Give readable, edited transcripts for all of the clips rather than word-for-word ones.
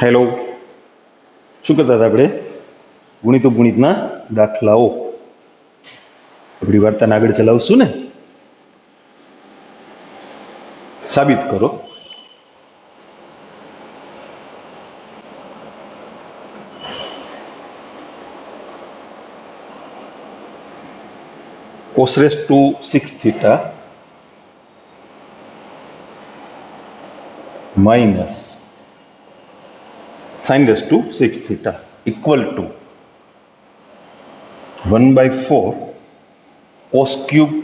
Hello, શું કરતા હતા આપણે? ગુણિતો ગુણિતના દાખલાઓ. આપણી વાર્તાને આગળ ચલાવશું ને. સાબિત કરો. cos raised to 6 theta minus sin raised to 6 theta equal to 1/4 cos cube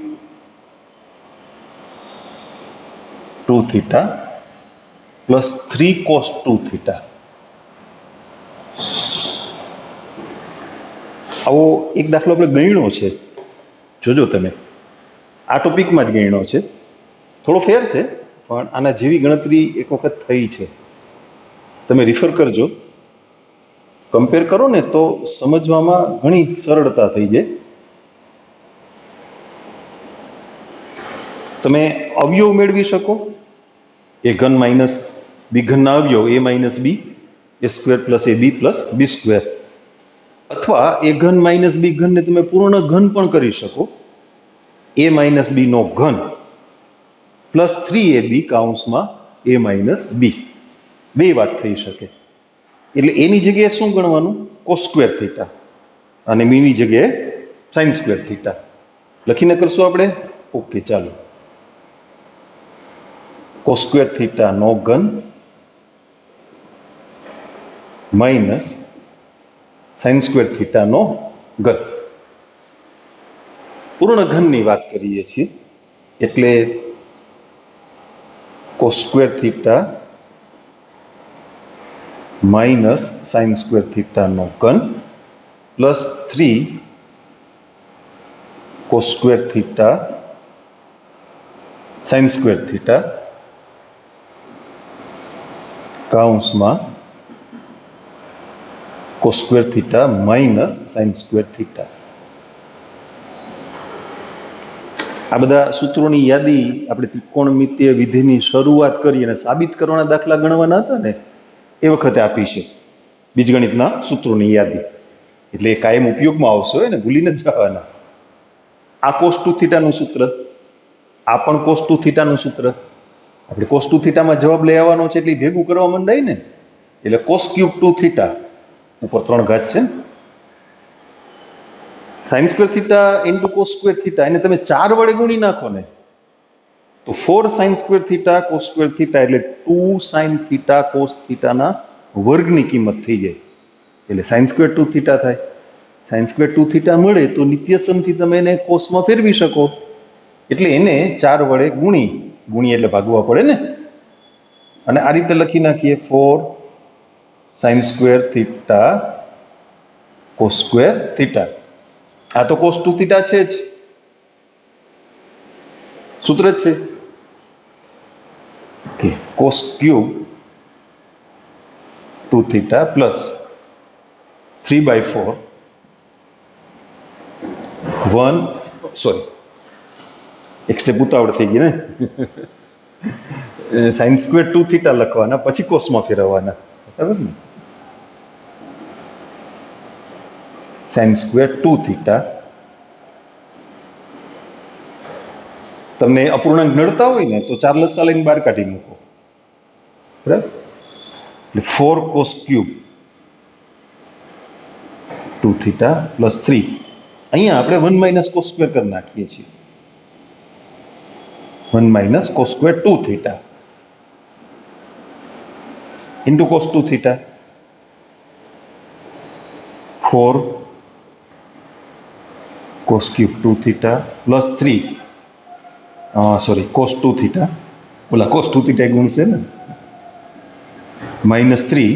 2 theta plus 3 cos 2 theta. આવો એક દાખલો આપણે ગણ્યો છે, જોજો તમે. આ ટોપિકમાં જ ગણ્યો છે, થોડો ફેર છે, પણ આના જેવી ગણતરી એક વખત થઈ છે. તમે રિફર કરજો, કમ્પેર કરો ને તો સમજવામાં ઘણી સરળતા થઈ જાય. તમે અવયવ મેળવી શકો, એ ઘન માઇનસ બી ઘનના અવયવ એ માઇનસ બી, એ સ્ક્વેર પ્લસ એ બી પ્લસ બી સ્ક્વેર, અથવા એ ઘન માઇનસ બી ઘનને તમે પૂર્ણ ઘન પણ કરી શકો, એ માઇનસ બી નો ઘન પ્લસ 3ab કાઉન્સમાં એ માઇનસ બી. બે વાત થઈ શકે. એટલે એની જગ્યાએ શું ગણવાનું? કોસ સ્ક્વેર થીટા, અને બીની જગ્યાએ સાઇન સ્ક્વેર થીટા લખીને કરશું આપણે. ઓકે, ચાલો. કોસ સ્ક્વેર થીટા નો ઘન માઇનસ સાઇન સ્ક્વેર થીટા નો ઘન. પૂર્ણ ઘનની વાત કરીએ છીએ એટલે cos square theta minus sine square theta નો ઘન plus 3 cos square theta sine square theta કાઉન્સમાં cos square theta minus sine square theta. આ બધા સૂત્રોની યાદી આપણે ત્રિકોણમિતીય વિધિની શરૂઆત કરી અને સાબિત કરવાના દાખલા ગણવાના હતા ને, એ વખતે આપી છે બીજગણિતના સૂત્રોની યાદી. એટલે એ કાયમ ઉપયોગમાં આવશે હોય ને, ભૂલી ન જવાના. આ કોસ 2 થીટાનું સૂત્ર, આ પણ કોસ 2 થીટાનું સૂત્ર. આપણે કોસ 2 થીટામાં જવાબ લઈ આવવાનો છે એટલે ભેગું કરવા માંડાય ને. એટલે કોસ ક્યુબ 2 થીટા ઉપર 3 ઘાત છે, sign square theta into cos square theta, એને તમે 4 વડે ગુણી નાખો ને તો 4 sign square theta cos square theta એટલે 2 સાઇન થીટા કોસ થીટાના વર્ગની કિંમત થઈ જાય. એટલે સાઇન સ્ક્વેર 2 થીટા થાય. સાઇન સ્ક્વેર 2 થીટા મળે તો નિત્યસમથી તમે એને કોસમાં ફેરવી શકો. એટલે એને 4 વડે ગુણી એટલે ભાગવા પડે ને. અને આ રીતે લખી નાખીએ, 4 sign square theta cos square theta. આ તો કોસ 2 થીટા છે જ, સૂત્ર જ છે. Okay, cos cube 2 theta plus 3/4 એક સ્ટેપ ઉતાવળ થઈ ગઈ ને. સાઇન સ્ક્વેર 2 થીટા લખવાના, પછી કોસમાં ફેરવવાના, બરાબર ને. Sine square 2 theta. તમને અપૂર્ણાંક નડતા હોય ને તો 4 લસા લઈને બહાર કાઢી મૂકો, બરાબર. એટલે 4 કોસ ક્યુબ 2 થીટા પ્લસ 3. અહીંયા આપણે 1 માઇનસ કોસ સ્ક્વેર કરી નાખીએ છીએ. 1 minus cos square 2 theta into cos 2 theta. 4 cos cube 2 theta plus 3 cos 2 theta, ઓલા કોસ 2 થીટા ગુણશે ને, માઇનસ 3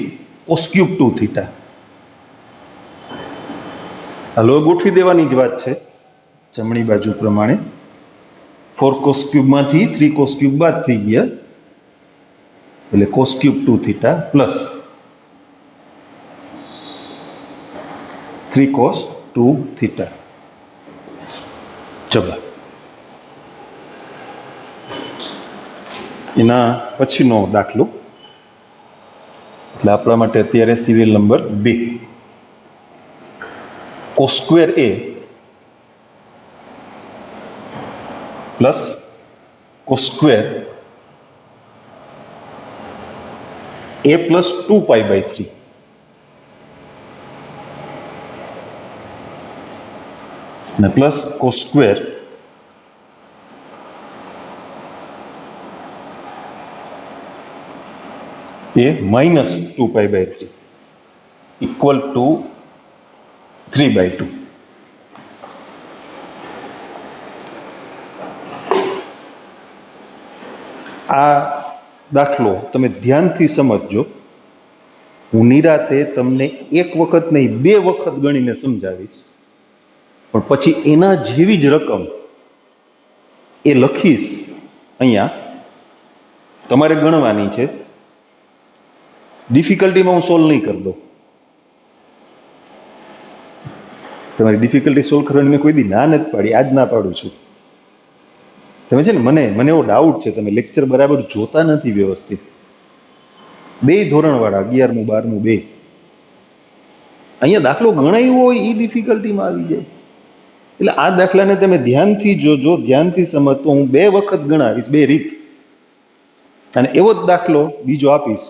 કોસ ક્યુબ 2 થીટા. હાલો, ગોઠવી દેવાની જ વાત છે જમણી બાજુ પ્રમાણે. 4 કોસ ક્યુબમાંથી 3 કોસ ક્યુબ બાદ થઈ ગયા, એટલે cos cube 2 theta plus 3 cos 2 theta. ચલો, એના પછીનો દાખલો એટલે આપણા માટે અત્યારે serial number 2 cos square a plus cos square a plus 2π/3 અને plus cos square a minus 2π/3 equal to 3/2. આ દાખલો તમે ધ્યાનથી સમજજો. હું નિરાતે તમને એક વખત નહીં 2 વખત ગણીને સમજાવીશ, પણ પછી એના જેવી જ રકમ એ લખીશ અહીંયા, તમારે ગણવાની છે. ડિફિકલ્ટીમાં હું સોલ્વ નહીં કરી દઉં. તમારી ડિફિકલ્ટી સોલ્વ કરવાની મેં કોઈ દી ના નથી પાડી, આજ ના પાડું છું. તમે છે ને મને એવો ડાઉટ છે, તમે લેક્ચર બરાબર જોતા નથી વ્યવસ્થિત. 2 ધોરણવાળા 11મું 12મું 2 અહીંયા દાખલો ગણાયો હોય એ ડિફિકલ્ટીમાં આવી જાય. એટલે આ દાખલાને તમે ધ્યાનથી જોજો, ધ્યાનથી સમજતો. હું 2 વખત ગણાવીશ, 2 રીત, અને એવો જ દાખલો બીજો આપીશ.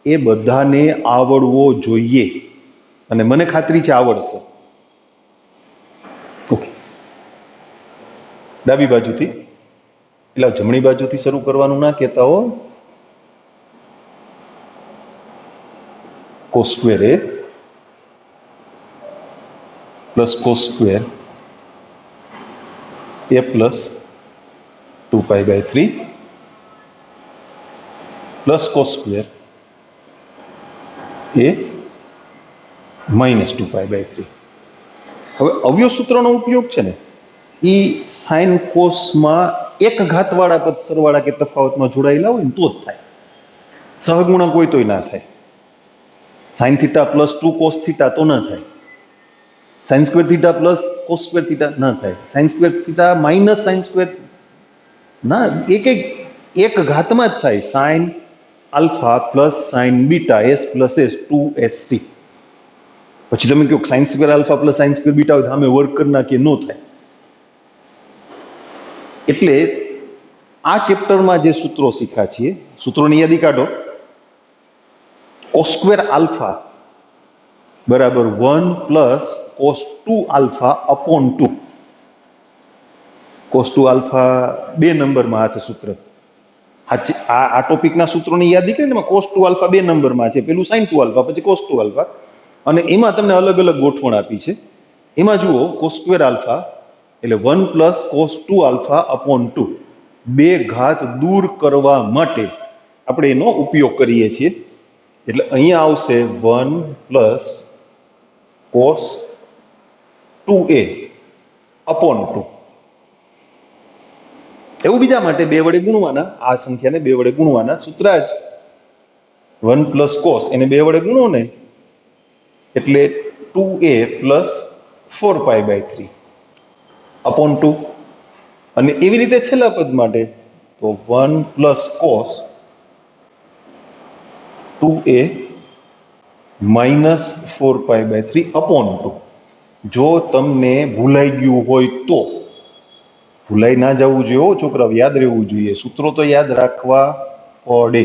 એ બધાને આવડવો જોઈએ, અને મને ખાતરી છે આવડશે. ઓકે, ડાબી બાજુથી, એટલે જમણી બાજુથી શરૂ કરવાનું ના કહેતા હો. cos square a plus cos square a plus 2π/3 plus cos square a minus 2π/3. હવે અવયવ સૂત્રનો ઉપયોગ છે ને એ સાઇન કોસમાં એક ઘાતવાળા પદ સરવાળા કે તફાવતમાં જોડાયેલા હોય ને તો જ થાય. સહગુણક હોય તોય ના થાય. Sine theta plus 2 cos theta તો ના થાય. Sign square theta plus cos square theta ના થાય. Sign square theta minus sine square ના, એક ઘાતમાં જ થાય. Sine alpha plus sign beta s plus s 2sc. પછી તમે કહો sine square alpha plus sign square beta હોય, સામે વર્ક કરી નાખીએ, નો થાય. એટલે આ ચેપ્ટરમાં જે સૂત્રો શીખ્યા છીએ, સૂત્રોની યાદી કાઢો. cos સ્ક્વેર આલ્ફા બરાબર 1 plus cos 2 alpha upon 2. cos 2 alpha 2 નંબરમાં હશે સૂત્ર. આ ટોપિકના સૂત્રોની યાદી કરીને એમાં cos 2 આલ્ફા 2 નંબરમાં છે. પેલું sin 2 આલ્ફા, પછી cos 2 આલ્ફા, અને એમાં તમને અલગ અલગ ગોઠવણ આપી છે. એમાં જુઓ, cos સ્ક્વેર આલ્ફા એટલે 1 પ્લસ cos 2 આલ્ફા અપોન 2. 2 ઘાત દૂર કરવા માટે આપણે એનો ઉપયોગ કરીએ છીએ. એટલે અહીંયા આવશે 1 પ્લસ cos 2a અપોન 2. એવું બીજા માટે 2 વડે ગુણવાના. આ સંખ્યાને 2 વડે ગુણવાના. સૂત્ર જ 1 પ્લસ cos એને 2 વડે ગુણો ને એટલે 2a પ્લસ 4π/3 અપોન 2. અને એવી રીતે છેલ્લા પદ માટે તો 1 plus cos 2a minus 4π/3 upon 2. જો તમને ભૂલાઈ ગયું હોય તો, ભૂલાઈ ના જવું જોઈએ છોકરાઓ, યાદ રહેવું જોઈએ. સૂત્રો તો યાદ રાખવા પડે.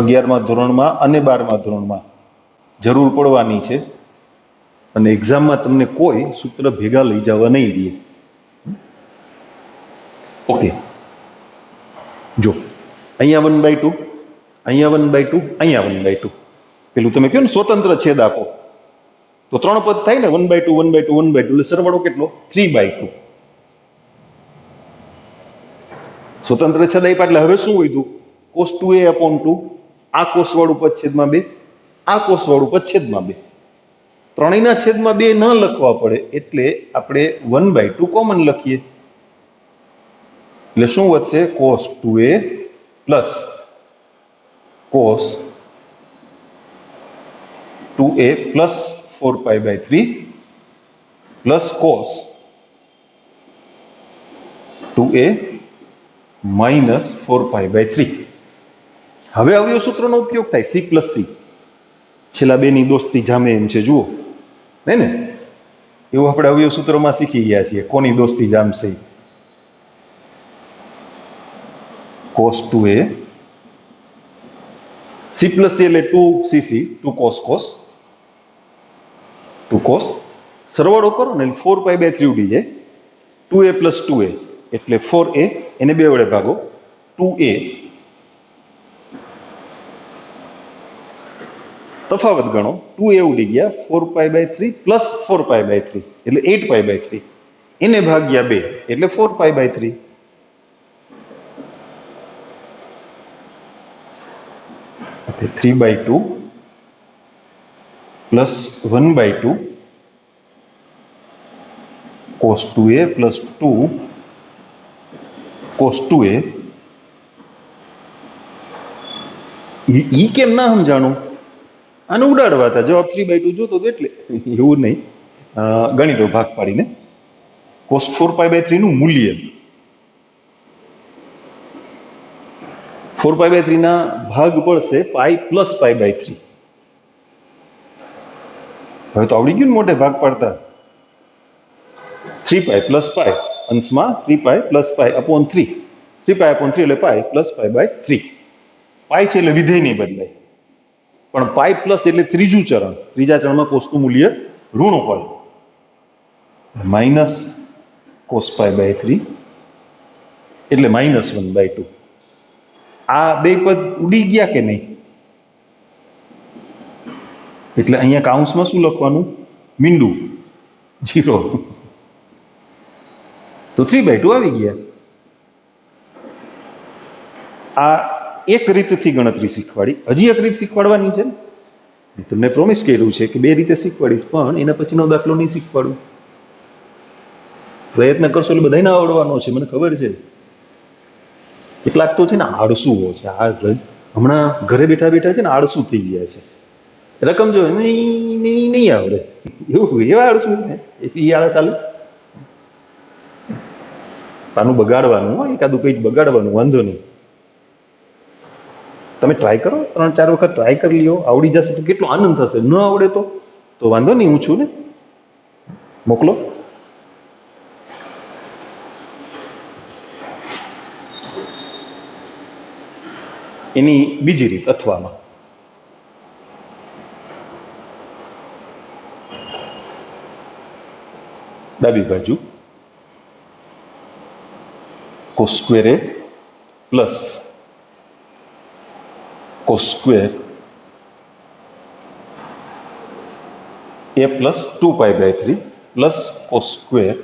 11મા ધોરણમાં અને 12મા ધોરણમાં જરૂર પડવાની છે. અને એક્ઝામમાં તમને કોઈ સૂત્ર ભેગા લઈ જવા નહીં દે. ઓકે, જો અહીંયા 1/2, અહીંયા 1/2, અહીંયા 1/2. પેલું તમે કહો ને સ્વતંત્ર છેદ આપો તો 3 પદ થાય ને, 1/2 1/2 1/2, એટલે સરવાળો કેટલો? 3/2. સ્વતંત્ર છેદ આપ્યા એટલે હવે શું વધ્યું? cos 2a upon 2. આ કોસ વાળું પદ છેદમાં 2, આ કોસ વાળું પદ છેદમાં 2. ત્રણેયના છેદમાં 2 ન લખવા પડે એટલે આપણે 1/2 કોમન લખીએ. એટલે શું વધશે? cos 2a plus cos 2a plus 4π/3 plus cos 2a minus 4π/3. હવે અવયવ સૂત્રનો ઉપયોગ થાય સી પ્લસ સી, છેલ્લા બેની દોસ્તી જામે એમ છે, જુઓ હે ને, એવું આપણે અવયવ સૂત્રોમાં શીખી ગયા છીએ. કોની દોસ્તી જામશે? cos 2a, c plus c એટલે 2cc, 2 cos cos, 2 cos, સરવાળો કરો ને 4π/3 ઉડી જાય. 2a પ્લસ 2a એટલે 4a, એને 2 વડે ભાગો, 2a, તફાવત ગણો, 2a ઉડી ગયા, 4π/3 પ્લસ 4π/3 એટલે 8π/3, એને ભાગ્યા 2 એટલે 4π/3. એટલે 3/2 plus 1/2 cos 2a plus 2 cos 2a. ઈ કેમ ના સમજાણું? આને ઉડાડવા હતા, જવાબ 3/2 જોતો હતો એટલે, એવું નહીં, ગણી દો ભાગ પાડીને. cos 4π/3 નું મૂલ્ય 4π/3 ના ભાગ પડશે પાઈ પ્લસ π/3. હવે તો આવડી ગયું ને મોટે ભાગ પાડતા. 3π પ્લસ પાઈ, અંશમાં 3π પ્લસ પાઈ અપોન 3, 3π અપોન 3 એટલે પાઈ પ્લસ π/3. પાઈ છે એટલે વિધેય નહીં બદલાય, પણ પાઈ પ્લસ એટલે ત્રીજું ચરણ, ત્રીજા ચરણમાં કોસનું મૂલ્ય ઋણ હોય, માઇનસ cos π/3 એટલે -1/2. આ બે પદ ઉડી ગયા કે નહીં? એટલે અહીંયા કાઉન્સમાં શું લખવાનું? મીંડું 0, તો 3/2 આવી ગયા. આ એક રીતથી ગણતરી શીખવાડી. હજી એક રીત શીખવાડવાની છે. તમને પ્રોમિસ કર્યું છે કે 2 રીતે શીખવાડીશ, પણ એના પછીનો દાખલો નહીં શીખવાડું. પ્રયત્ન કરશો એટલે બધાને આવડવાનો છે, મને ખબર છે. કેટલાક તો છે ને આળસુઓ છે, હમણાં ઘરે બેઠા બેઠા છે ને આળસુ થઈ ગયા છે. રકમ જો નહીં આવડે એવું, એવા આળસુ ને એ આળસ ચાલે. આનું બગાડવાનું, એકાદું પેજ બગાડવાનું, વાંધો નહીં. તમે ટ્રાય કરો, 3-4 વખત ટ્રાય કરી લ્યો, આવડી જશે તો કેટલો આનંદ થશે. ન આવડે તો વાંધો નહીં, હું છું ને, મોકલો. એની બીજી રીત અથવામાં, ડાબી બાજુ cos square a plus cos square a plus 2π/3 plus cos square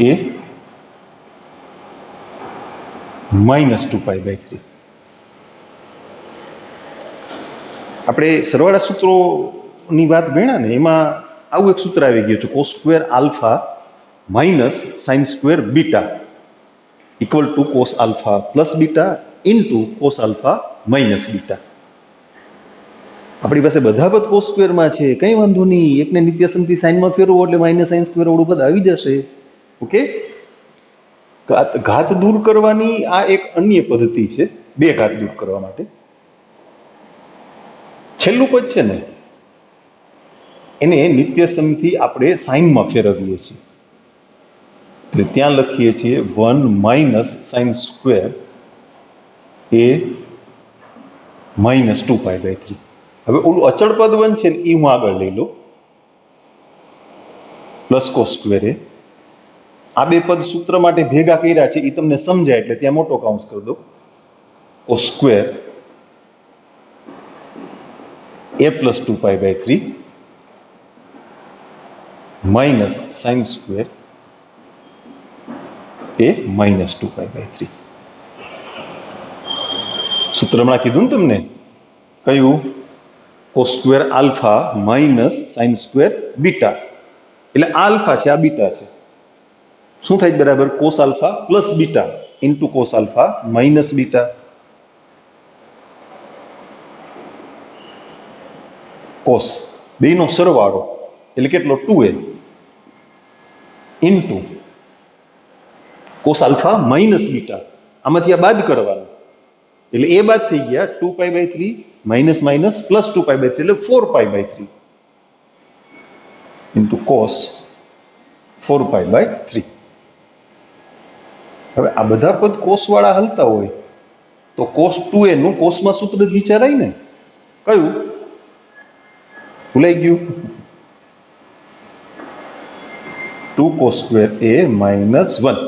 a minus 2π/3. આપણે સરવાળા સૂત્રોની વાત ગણ્યા ને, એમાં આવું એક સૂત્ર આવી ગયું છે, cos square alpha minus sine square beta equal to cos alpha plus beta into cos alpha minus beta. આપણી પાસે બધા પદ cos સ્ક્વેરમાં છે, કંઈ વાંધો નહીં. એકને નિત્યસમથી સાઇનમાં ફેરવો એટલે માઇનસ સાઇન સ્ક્વેર વાળું પદ આવી જશે. ઓકે, ઘાત દૂર કરવાની આ એક અન્ય પદ્ધતિ છે, 2 ઘાત દૂર કરવા માટે. છેલ્લું પદ છે ને, એને નિત્યસમથી આપણે સાઇનમાં ફેરવીએ છીએ, એટલે ત્યાં લખીએ છીએ 1 minus sine square A minus 2π/3. હવે ઓલું અચળ પદ 1 છે ને, એ હું આગળ લઈ લઉં, પ્લસ cos સ્ક્વેર એ. આ 2 પદ સૂત્ર માટે ભેગા કર્યા છે, એ તમને સમજાય એટલે ત્યાં મોટો કાઉન્સ કરી દો. cos square a plus 2π/3 minus sine square A minus 2π/3. સૂત્ર હમણાં કીધું ને તમને, કયું? cos square alpha minus sine square beta. એટલે આલ્ફા છે, આ બીટા છે. શું થાય બરાબર? cos alpha plus beta into cos alpha minus beta. cos બેનો સરવાળો એટલે કેટલો? 2a into cos alpha minus beta. આમાંથી આ બાદ કરવાનું એટલે એ બાદ થઈ ગયા 2π/3 માઇનસ માઇનસ પ્લસ 2π/3 એટલે 4π/3 ઇન્ટુ કોસ 4π/3. હવે આ બધા પદ કોસ વાળા હલતા હોય તો કોસ 2a નું કોસમાં સૂત્ર જ વિચારાય ને. કયું ભૂલાઈ ગયું? 2 cos square a minus 1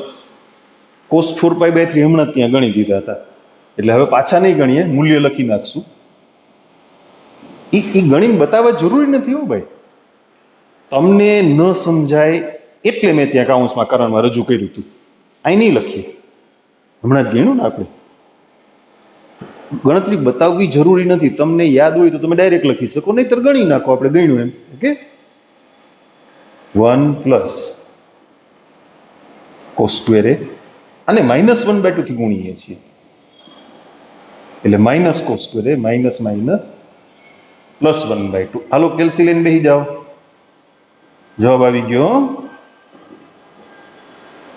cos 4π/3 હમણાં ત્યાં ગણી દીધા હતા એટલે હવે પાછા નહીં ગણીએ, મૂલ્ય લખી નાખશું. એ ગણીને બતાવવા જરૂરી નથી હો ભાઈ, તમને ન સમજાય એટલે મેં ત્યાં કાઉન્સમાં કરણમાં રજૂ કર્યું હતું. અહીં નહીં લખીએ, હમણાં જ ગણ્યું ને આપણે. ગણતરી બતાવવી જરૂરી નથી, તમને યાદ હોય તો તમે ડાયરેક્ટ લખી શકો, નહીતર ગણી નાખો આપણે ગણ્યું એમ. Okay, 1 plus cos square a અને -1/2 થી ગુણીએ છીએ એટલે minus cos square a minus minus plus 1/2. હાલો કેલ્સી લઈને બેસી જાઓ, જવાબ આવી ગયો.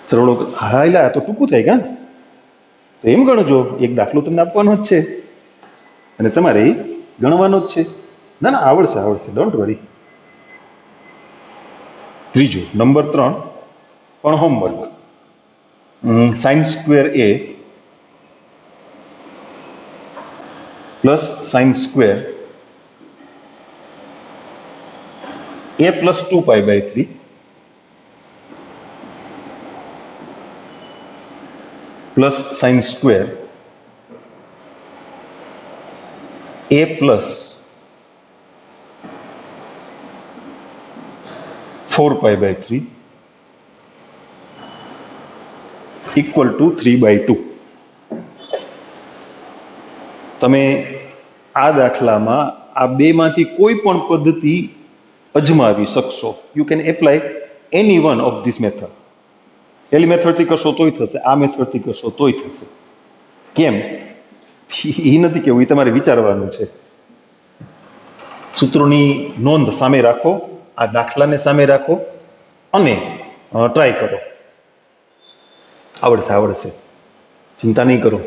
સરળો હાયલા તો ટૂંકું થાય કા, તો એમ ગણજો. એક દાખલો તમને આપવાનો જ છે અને તમારે ગણવાનો જ છે. ના ના, આવડશે આવડશે, ડોન્ટ વરી. ત્રીજું નંબર 3 પણ homework. sin square a plus sin square a plus 2π/3 plus sin square a plus 4π/3 equal to 3/2. તમે આ દાખલામાં આ બેમાંથી કોઈ પણ પદ્ધતિ અજમાવી શકશો. You can apply any one of this method. પેલી મેથડથી કરશો તોય થશે, આ મેથડથી કરશો તોય થશે. કેમ એ નથી કેવું, એ તમારે વિચારવાનું છે. સૂત્રોની નોંધ સામે રાખો, આ દાખલાને સામે રાખો અને ટ્રાય કરો. આવડશે આવડશે, ચિંતા નહીં કરો.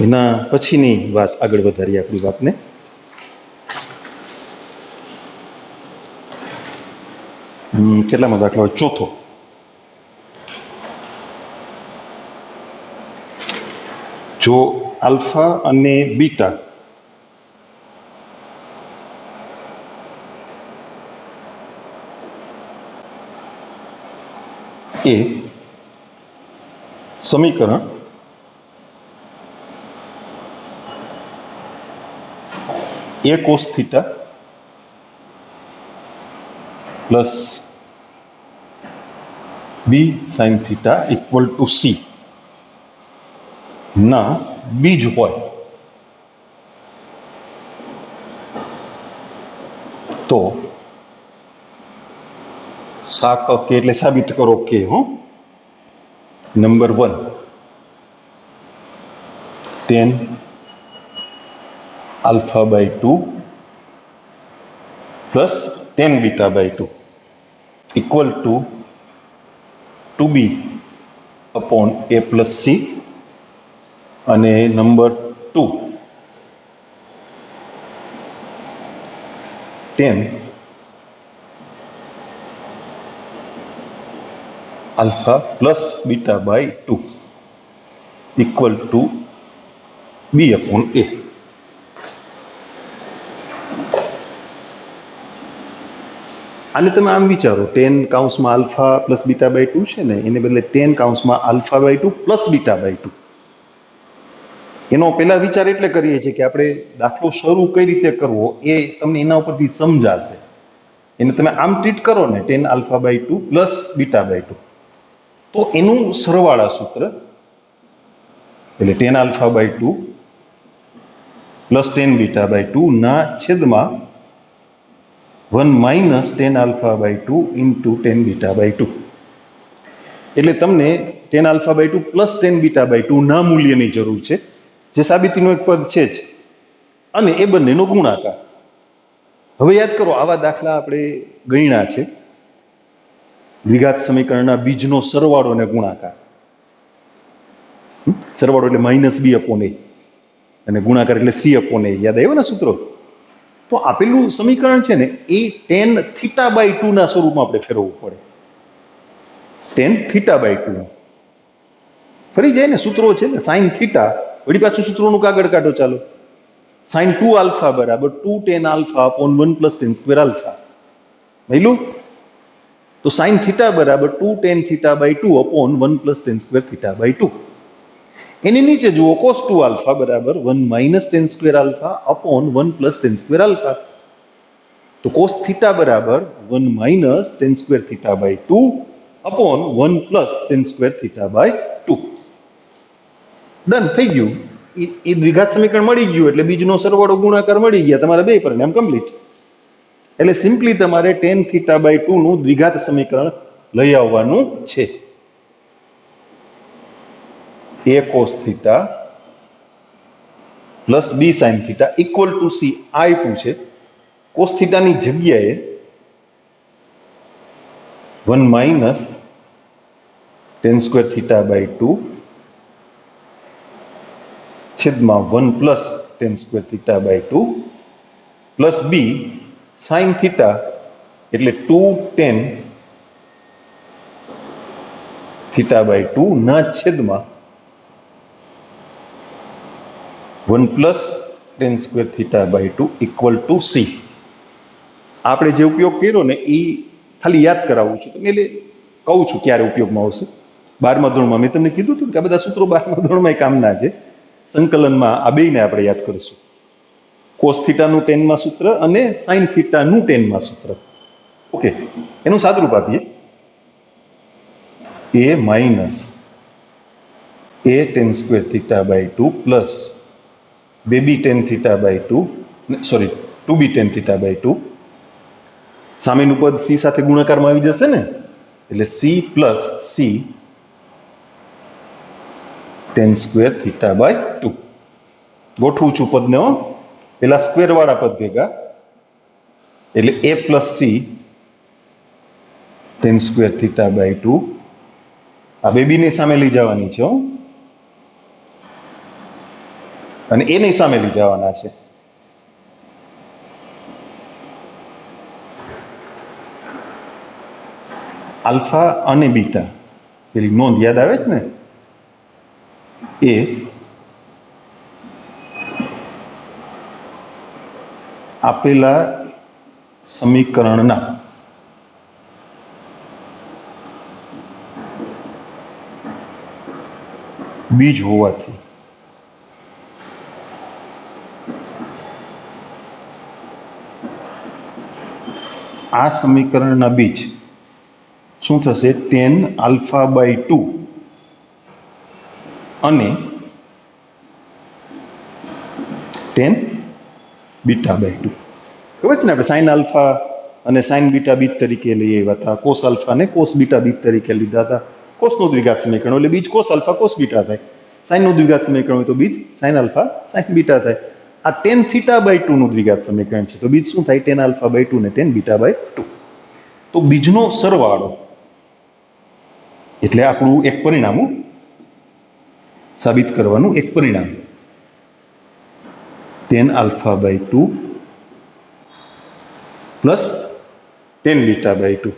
એના પછીની વાત આગળ વધારીએ આપણી વાતને. કેટલામો દાખલો? ચોથો. જો આલ્ફા અને બીટા એ સમીકરણ a cos theta plus b sin theta equal to c ના બીજ હોય તો કે એટલે સાબિત કરો કે number 1 tan alpha/2 plus tan beta/2 equal to 2b upon a plus c. અને number 2 tan alpha plus beta/2 equal to b upon a. આને તમે આમ વિચારો, 10 કાઉન્સમાં આલ્ફા પ્લસ બીટા/2 છે ને, એને બદલે 10 કાઉન્સમાં આલ્ફા/2 પ્લસ બીટા/2. એનો પહેલા વિચાર એટલે કરીએ છીએ કે આપણે દાખલો શરૂ કઈ રીતે કરવો એ તમને એના ઉપરથી સમજાશે. એને તમે આમ ટ્રીટ કરો ને tan alpha by 2 plus beta by 2, તો એનું સરવાળા સૂત્ર એટલે tan alpha by 2 plus tan beta by 2 ના છેદમાં 1 minus tan alpha by 2 into tan beta by 2. એટલે તમને tan alpha by 2 plus tan beta by 2 ના મૂલ્યની જરૂર છે, જે સાબિતીનું એક પદ છે જ, અને એ બંનેનો ગુણાકાર. હવે યાદ કરો, આવા દાખલા આપણે ગણ્યા છે. દ્વિઘાત સમીકરણના બીજનો સરવાળો અને ગુણાકાર. સરવાળો એટલે માઇનસ બી અપોન એ અને ગુણાકાર એટલે સી અપોન એ. યાદ આવ્યો ને સૂત્રો? તો આપેલું સમીકરણ છે ને એ ટેન થીટા બાય 2 ના સ્વરૂપમાં આપણે ફેરવવું પડે. ટેન થીટા બાય 2 ફરી જાય ને, સૂત્રો છે ને સાઇન થીટા, વળી પાછું સૂત્રોનું કાગળ કાઢો ચાલો. સાઇન 2 આલ્ફા બરાબર 2 tan alpha upon 1 plus tan square alpha. મળ્યું? તો સાઇન થીટા બરાબર 2 tan theta by 2 upon 1 plus tan square theta by 2. એની નીચે જુઓ કોસ 2 આલ્ફા બરાબર 1 minus tan square alpha upon 1 plus tan square alpha. તો cos theta બરાબર 1 minus tan square theta by 2 upon 1 plus tan square theta by 2. Done થઈ ગયું. એ દ્વિઘાત સમીકરણ મળી ગયું એટલે બીજનો સરવાળો ગુણાકાર મળી ગયા, તમારા બે પરિણામ કમ્પ્લીટ. એટલે સિમ્પલી તમારે ટેન થીટા બાય 2 નું દ્વિઘાત સમીકરણ લઈ આવવાનું છે. a cos theta plus B sine theta equal to C આપ્યું છે. કોસ થીટાની જગ્યાએ 1 minus tan square theta by 2 છેદમાં 1 plus tan square theta by 2 plus B sine theta એટલે 2 ટેન થીટા બાય 2 ના છેદમાં 1 plus tan square theta by 2 equal to C. આપણે જે ઉપયોગ કર્યો ને એ ખાલી યાદ કરાવું છું તમને, એટલે કહું છું ક્યારે ઉપયોગમાં આવશે. 12મા ધોરણમાં મેં તમને કીધું હતું કે આ બધા સૂત્રો 12મા ધોરણમાં કામના છે. સંકલનમાં આ બેયને આપણે યાદ કરીશું. કોસ થીટાનું 10માં સૂત્ર અને સાઇન થીટાનું 10માં સૂત્ર. ઓકે, એનું સાદરૂપ આપીએ. a minus a tan square theta by 2 plus B B tan theta by 2, sorry 2b tan theta by 2. સામેનું પદ c સાથે ગુણાકારમાં આવી જશે ને, એટલે c plus c tan square theta by 2. ગોઠવું છું પદને, પેલા સ્ક્વેર વાળા પદ ભેગા, એટલે a plus C tan square theta by 2. આ બેબીની સામે લઈ જવાની છે અને એની સામે લઈ જવાના છે. આલ્ફા અને બીટા, પેલી નોંધ યાદ આવે છે ને, એ આપેલા સમીકરણના બીજ હોવાથી આ સમીકરણના બીજ શું થશે? ટેન આલ્ફા બાય 2 અને ટેન બીટા બાય 2. ખબર છે ને, આપણે સાઇન આલ્ફા અને સાઇન બીટા બીજ તરીકે લઈ આવ્યા હતા, કોસ આલ્ફા અને કોસ બીટા બીજ તરીકે લીધા હતા. કોસનું દ્વિઘાત સમીકરણ એટલે બીજ કોસ આલ્ફા કોસ બીટા થાય. સાઇનનું દ્વિઘાત સમીકરણ હોય તો બીજ સાઇન આલ્ફા સાઇન બીટા થાય. આ ટેન થીટા બાય 2 નું દ્વિઘાત સમીકરણ છે, તો બીજ શું થાય? ટેન આલ્ફા બાય 2 ને ટેન બીટા બાય 2. તો બીજનો સરવાળો એટલે આપણું એક પરિણામ સાબિત કરવાનું, એક પરિણામ tan alpha by 2 plus tan beta by 2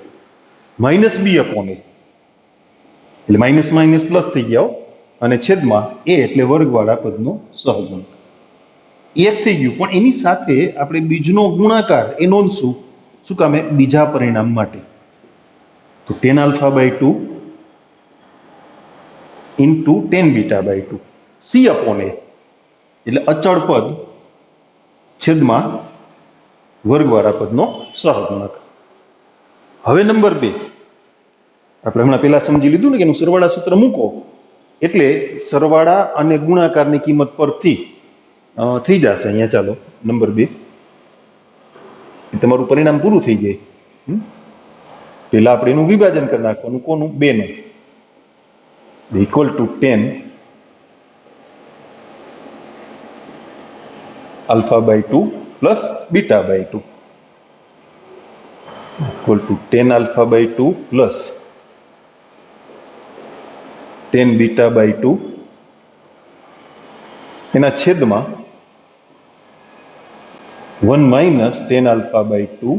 minus B upon A, એટલે માઇનસ માઇનસ પ્લસ થઈ ગયા અને છેદમાં એ એટલે વર્ગવાળા પદનો સહગુણક. એક થઈ ગયું, પણ એની સાથે આપણે બીજનો ગુણાકાર એ નોંધશું. શું કામે? બીજા પરિણામ માટે. તો tan alpha by 2 into tan beta by 2 C upon A, એટલે અચળ પદ છેદમાં વર્ગવાળા પદનો સહગુણક. હવે નંબર 2, આપણે હમણાં પેલા સમજી લીધું ને કે એનું સરવાળા સૂત્ર મૂકો એટલે સરવાળા અને ગુણાકારની કિંમત પરથી થઈ જશે. અહીંયા ચાલો નંબર 2, તમારું પરિણામ પૂરું થઈ જાય. પેલા આપણે એનું વિભાજન કરી નાખવાનું, કોનું? 2 નું. Equal to 10 alpha by 2 plus beta by 2 equal to 10 alpha by 2 plus 10 beta by 2 એના છેદમાં 1 minus 10 alpha by 2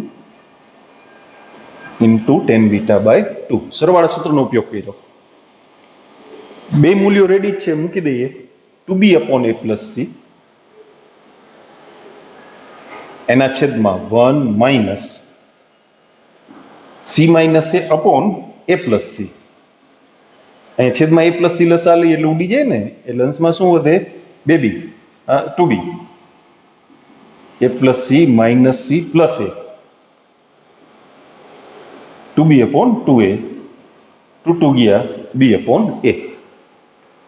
into 10 beta by 2. સરવાળા સૂત્રનો ઉપયોગ કર્યો. બે મૂલ્યો રેડી છે, મૂકી દઈએ. 2b upon a plus c એના છેદમાં 1 minus c minus a upon a plus c. અહીંયા છેદમાં a plus c લસા લઈએ એટલે ઉડી જાય ને, એટલે અંશમાં શું વધે? 2b 2b a plus c minus c plus a 2b upon 2a 2 ગયા b upon a.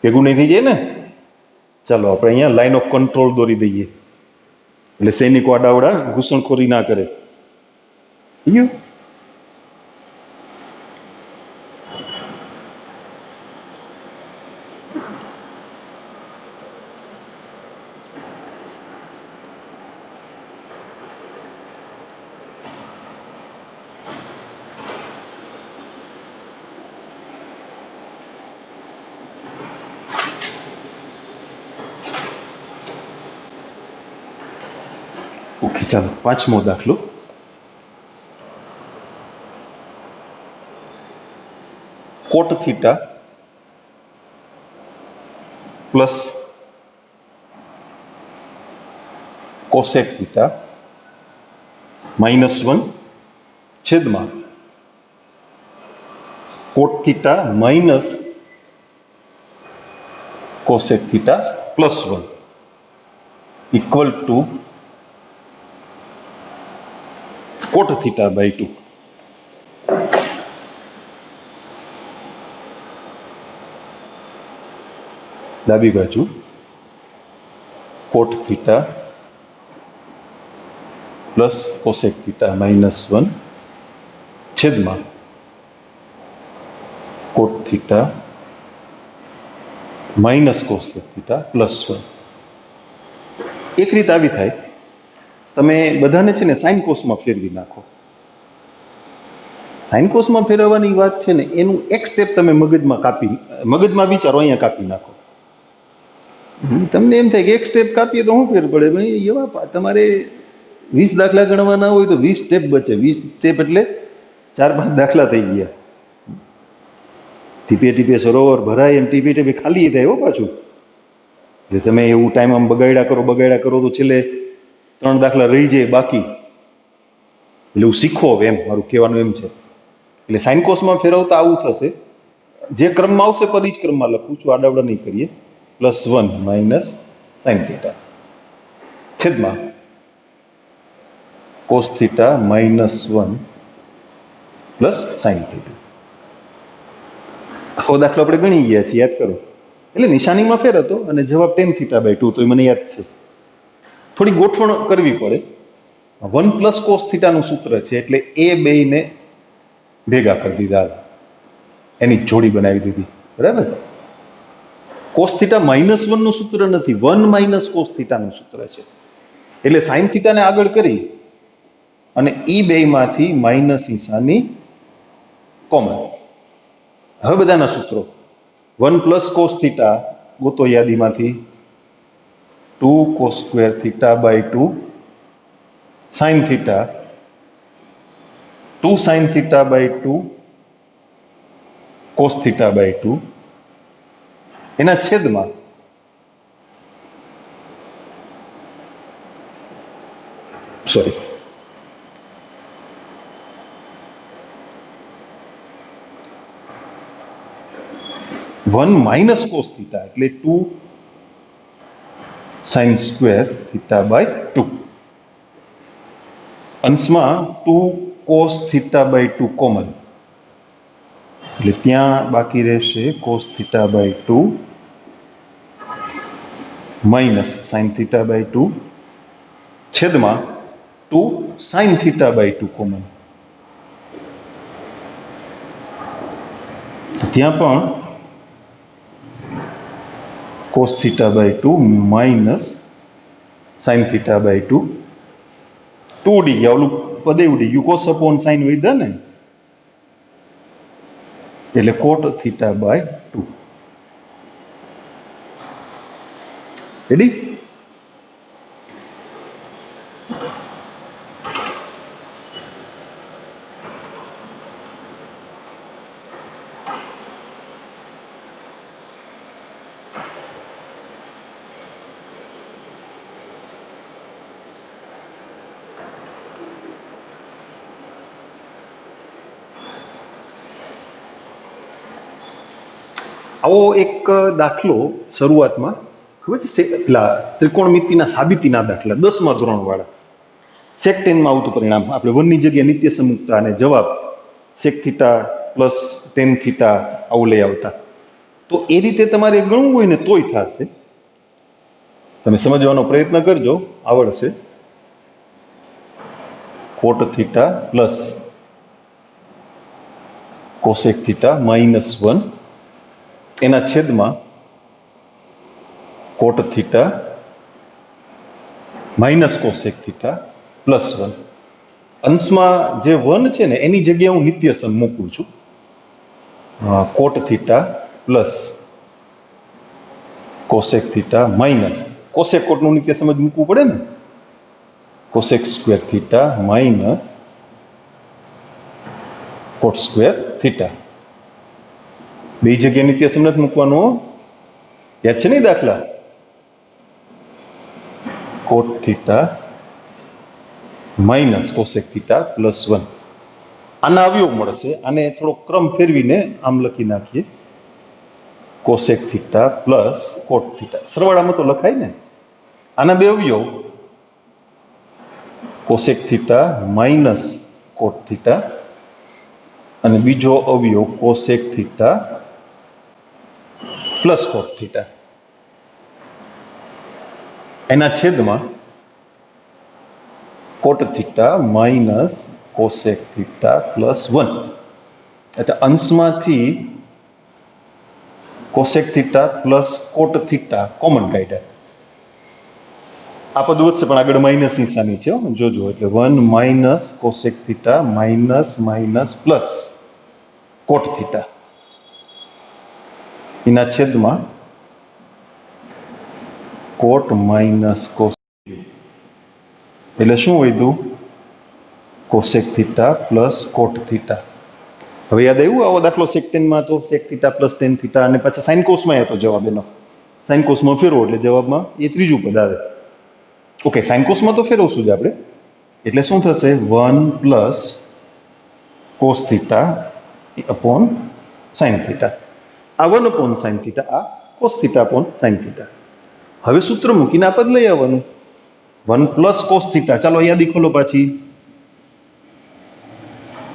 ભેગું નહીં થઈ જાય ને? ચાલો આપણે અહીંયા લાઈન ઓફ કંટ્રોલ દોરી દઈએ એટલે સૈનિકો આડાવડા ઘૂસણખોરી ના કરે. ઓકે, ચાલો પાંચમો દાખલો. Cot theta plus cosec theta -1 છેદમાં cot theta minus cosec theta +1 equal to cot theta by 2. ડાબી બાજુ cot theta plus cosec theta -1 છેદમાં cot theta minus cosec theta +1. એક રીત આવી થાય, તમે બધાને છે ને સાઇન કોસમાં ફેરવી નાખો. સાઇન કોસમાં ફેરવવાની વાત છે ને, એનું એક સ્ટેપ તમે મગજમાં વિચારો, અહીંયા કાપી નાખો. તમને એમ થાય કે એક સ્ટેપ કાપીએ તો શું ફેર પડે? ભાઈ એવા તમારે 20 દાખલા ગણવાના હોય તો 20 સ્ટેપ બચે. 20 સ્ટેપ એટલે 4-5 દાખલા થઈ ગયા. ટીપે ટીપે સરોવર ભરાય એમ ટીપે ટીપે ખાલી થાય હો પાછું. એટલે તમે એવું ટાઈમ આમ બગાડ્યા કરો તો છેલ્લે 3 દાખલા રહી જાય બાકી. એટલે હું શીખો એમ મારું કહેવાનું એમ છે. એટલે સાઇન કોસમાં ફેરવતા આવું થશે. જે ક્રમમાં આવશે પદ જ ક્રમમાં લખું છું, આડાવડા નહીં કરીએ. +1 માઇનસ સાઇન થીટા છેદમાં cos theta -1 plus sine theta. આખો દાખલો આપણે ગણી ગયા છીએ, યાદ કરો. એટલે નિશાનીમાં ફેર હતો અને જવાબ tan થીટા બાય 2, તો એ મને યાદ છે. થોડી ગોઠવણ કરવી પડે. 1 પ્લસ કોસ થીટાનું સૂત્ર છે એટલે એ બેયને ભેગા કરી દીધા, એની જોડી બનાવી દીધી. બરાબર? કોસ થીટા -1 નું સૂત્ર નથી, 1 માઇનસ કોસ થીટાનું સૂત્ર છે. એટલે સાઇન થીટાને આગળ કરી અને ઈ બેયમાંથી માઇનસ નિશાની કોમન. હવે બધાના સૂત્રો 1 પ્લસ કોસ થીટા ગોતો યાદીમાંથી, 2 cos square theta by 2 sin theta, 2 sin theta by 2 cos theta by 2 એના છેદમાં સોરી 1 માઇનસ કોસ થીટા એટલે 2 sin square theta by 2. અંશમાં 2 cos theta by 2 કોમન, એટલે ત્યાં બાકી રહેશે cos theta by 2 minus sin theta by 2 છેદમાં 2 sin theta by 2 common. ત્યાં પણ cos theta by 2 minus sin theta by 2 2 ઉડી ગયા, ઓલું પદે ઉડી ગયું, cos upon sin વધ્યા ને, એટલે cot theta by 2. રેડી? આવો એક દાખલો શરૂઆતમાં ખબર છે, પેલા ત્રિકોણમિતિના સાબિતીના દાખલા 10મા ધોરણવાળા, sec 10માં આવતું પરિણામ, આપણે 1 ની જગ્યાએ નિત્ય સમુખતા અને જવાબ sec theta plus tan theta આવું લઈ આવતા. તો એ રીતે તમારે ગણવું હોય ને તોય થશે. તમે સમજવાનો પ્રયત્ન કરજો, આવડશે. cot થીટા પ્લસ cosec થીટા -1 એના છેદમાં cot થીટા માઇનસ cosec થીટા +1. અંશમાં જે 1 છે ને એની જગ્યાએ હું નિત્ય સમ મૂકું છું. cot થીટા પ્લસ cosec થીટા માઇનસ cosec cotનું નિત્ય સમ જ મૂકવું પડે ને, cosec square theta minus cot square theta. બે જગ્યાએ નિત્ય સમ નથી મૂકવાનો, યાદ છે ને દાખલા? cot થીટા માઇનસ cosec થીટા +1. આના અવયવ મળશે, આને થોડો ક્રમ ફેરવીને આમ લખી નાખીએ, cosec થીટા પ્લસ cot થીટા. સરવાળામાં તો લખાય ને. આના બે અવયવ, cosec થીટા માઇનસ cot થીટા અને બીજો અવયવ cosec થીટા પ્લસ cot થીટા. એના છેદમાં cot થીટા માઇનસ cosec થીટા +1. એટલે અંશમાંથી cosec થીટા પ્લસ cot થીટા કોમન કાઢ્યા. આ પદ વધશે પણ આગળ માઇનસ નિશાની છે, જોજો. એટલે 1 માઇનસ cosec થીટા માઇનસ માઇનસ પ્લસ cot થીટા એના છેદમાં cot માઇનસ cos. એટલે શું વધ્યું? cosec થીટા પ્લસ cot થીટા. હવે યાદ આવ્યું આવો દાખલો sec 10માં તો sec theta plus tan theta, અને પાછા sin cosમાં હતો જવાબ એનો. sin cosમાં ફેરવો એટલે જવાબમાં એ ત્રીજું પદ આવે. ઓકે, sin cosમાં તો ફેરવશું જ આપણે. એટલે શું થશે? 1 plus cos theta upon sin theta. આ 1 અપોન sin થીટા, આ cos theta upon sin theta. હવે સૂત્ર મૂકીને આ પદ લઈ આવવાનું, 1 પ્લસ cos થીટા. ચાલો યાદી ખોલો પાછી,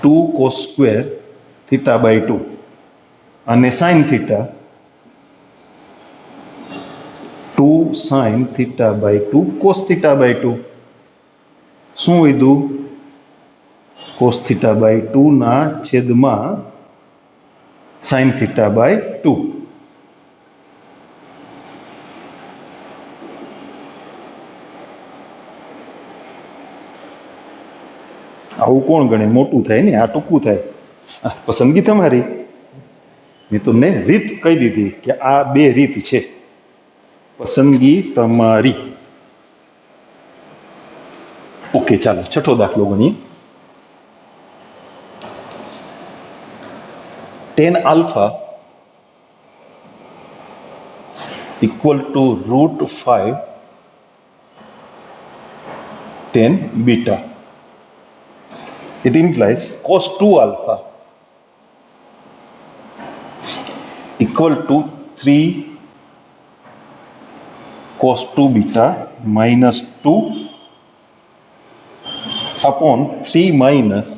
2 cos સ્ક્વેર થીટા બાય 2 અને sin theta 2 sin theta by 2 cos theta by 2. શું વધ્યું? cos થીટા બાય 2 ના છેદમાં sin થીટા બાય 2. આવું કોણ ગણે? મોટું થાય ને, આ ટૂંકું થાય. પસંદગી તમારી. મેં તમને રીત કહી દીધી કે આ બે રીત છે, પસંદગી તમારી. ઓકે, ચાલો છઠ્ઠો દાખલો ગણીએ. tan alpha equal to √5 tan beta. It implies cos 2 alpha equal to 3 cos 2 beta minus 2 upon 3 minus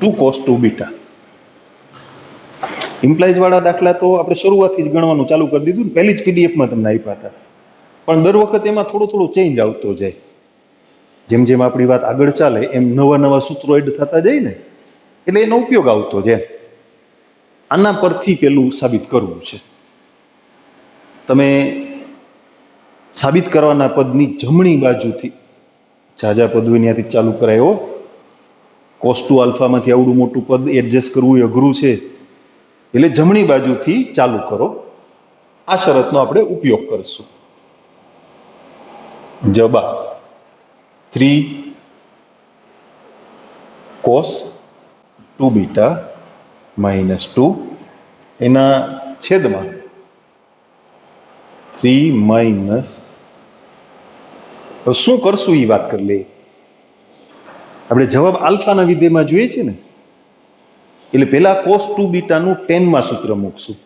2 cos 2 beta. Implies વાળા દાખલા તો આપણે શરૂઆતથી જ ગણવાનું ચાલુ કરી દીધું ને, પહેલી જ પીડીએફમાં તમને આપ્યા હતા. પણ દર વખતે એમાં થોડો થોડો ચેન્જ આવતો જાય. જેમ જેમ આપણી વાત આગળ ચાલે એમ નવા નવા સૂત્રો એડ થતા જાય ને, એટલે એનો ઉપયોગ આવતો જાય. આના પરથી પેલું સાબિત કરવું છે. તમે સાબિત કરવાના પદની જમણી બાજુથી, ઝાઝા પદ હોય ત્યાંથી ચાલુ કરાયો. cos 2 આલ્ફામાંથી આવડું મોટું પદ એડજસ્ટ કરવું એ અઘરું છે, એટલે જમણી બાજુથી ચાલુ કરો. આ શરતનો આપણે ઉપયોગ કરશું. જબા 3 cos 2 બીટા -2 એના છેદમાં 3 માઇનસ, શું કરશું એ વાત કરી લઈએ. આપણે જવાબ આલ્ફાના વિધેયમાં જોઈએ છે ને, એટલે પેલા cos 2 બીટાનું 10 માં સૂત્ર મૂકશું.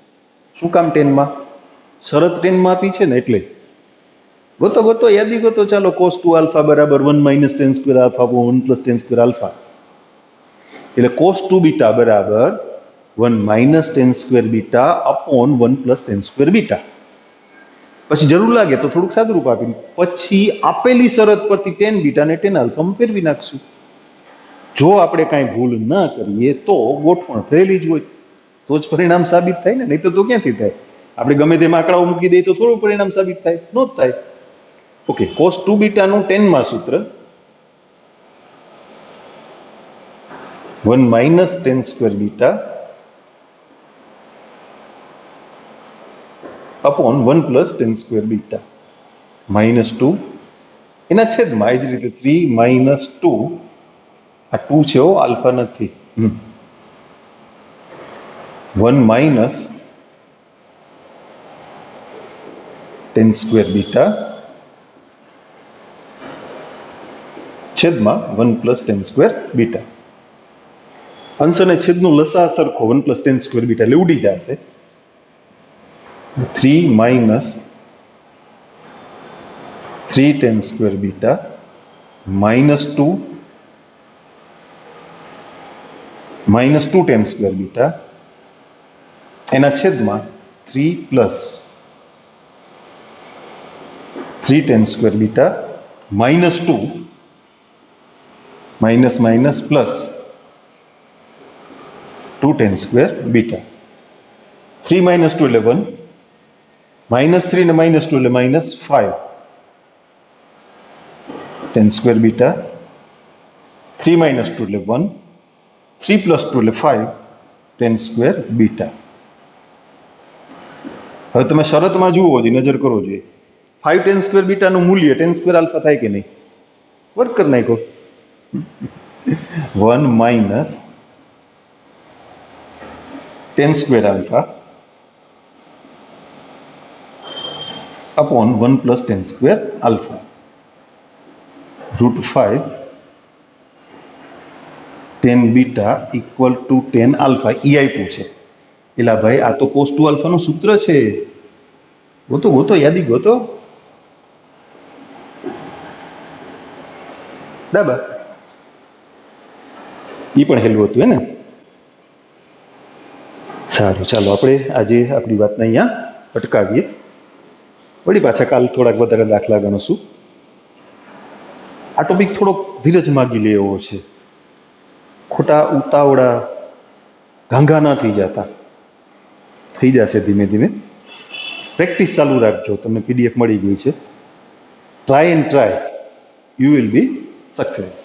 શું કામ 10 માં? શરત 10 માં આપી છે ને, એટલે ગોતો ગોતો યાદી ગોતો. ચાલો, cos 2 આલ્ફા બરાબર 1 minus 10 square alpha 1 plus 10 square alpha. એટલે cos 2 બીટા બરાબર 1 minus 10 square beta upon 1 plus 10 square beta. પછી જરૂર લાગે તો થોડુંક સાદુરૂપ આપીને પછી આપેલી શરત પરથી 10 બીટા ને 10 આલ્ફામાં ફેરવી નાખશું. જો આપણે કાંઈ ભૂલ ન કરીએ તો ગોઠવણ થયેલી જ હોય તો જ પરિણામ સાબિત થાય ને, નહીં તો ક્યાંથી થાય? આપણે ગમે તેમ આંકડાઓ મૂકી દઈએ તો થોડું પરિણામ સાબિત થાય? નો જ થાય. ઓકે, cos 2 બીટાનું 10 માં સૂત્ર 1 minus 10 square beta upon 1 plus 10 square beta -2 એના છેદમાં એ જ રીતે 3 માઇનસ 2, આ 2 છે આલ્ફા નથી, 1 માઇનસ 10 સ્ક્વેર બીટા છેદમાં 1 પ્લસ 10 સ્ક્વેર બીટા. અંશ અને છેદનું લસા સરખો 1 પ્લસ 10 સ્ક્વેર બીટા એટલે ઉડી જશે. 3 minus 3 10 square beta -2 10 square beta એના છેદમાં 3 plus 3 10 square beta -2 minus minus plus 2 10 square beta. 3 minus 2 એટલે 1, -3 ને -2 એટલે -5 10 સ્ક્વેર બીટા. 3 માઇનસ 2 એટલે 1, 3 પ્લસ 2 એટલે 5 10 સ્ક્વેર બીટા. હવે તમે શરતમાં જુઓ જોઈએ, નજર કરવો જોઈએ. 5 10 સ્ક્વેર બીટાનું મૂલ્ય 10 સ્ક્વેર આલ્ફા થાય કે નહીં? વર્ક કરી નાખો. 1 minus 10 square alpha upon 1 plus 10 square alpha √5 10 beta equal to 10 alpha એ આપ્યું છે. એલા ભાઈ, આ તો cos 2 alpha નું સૂત્ર છે. ગોતો ગોતો યાદી ગોતો. બરાબર, એ પણ હેલું હતું હે ને. સારું, ચાલો આપણે આજે આપણી વાતને અહીંયા અટકાવીએ. વળી પાછા કાલ થોડાક વધારે દાખલા ગણશું. આ ટોપિક થોડોક ધીરજ માગી લે એવો છે. ખોટા ઉતાવળા ઘાંઘા ના થઈ જતા, થઈ જશે ધીમે ધીમે. પ્રેક્ટિસ ચાલુ રાખજો. તમને પીડીએફ મળી ગઈ છે. Try and try, you will be success.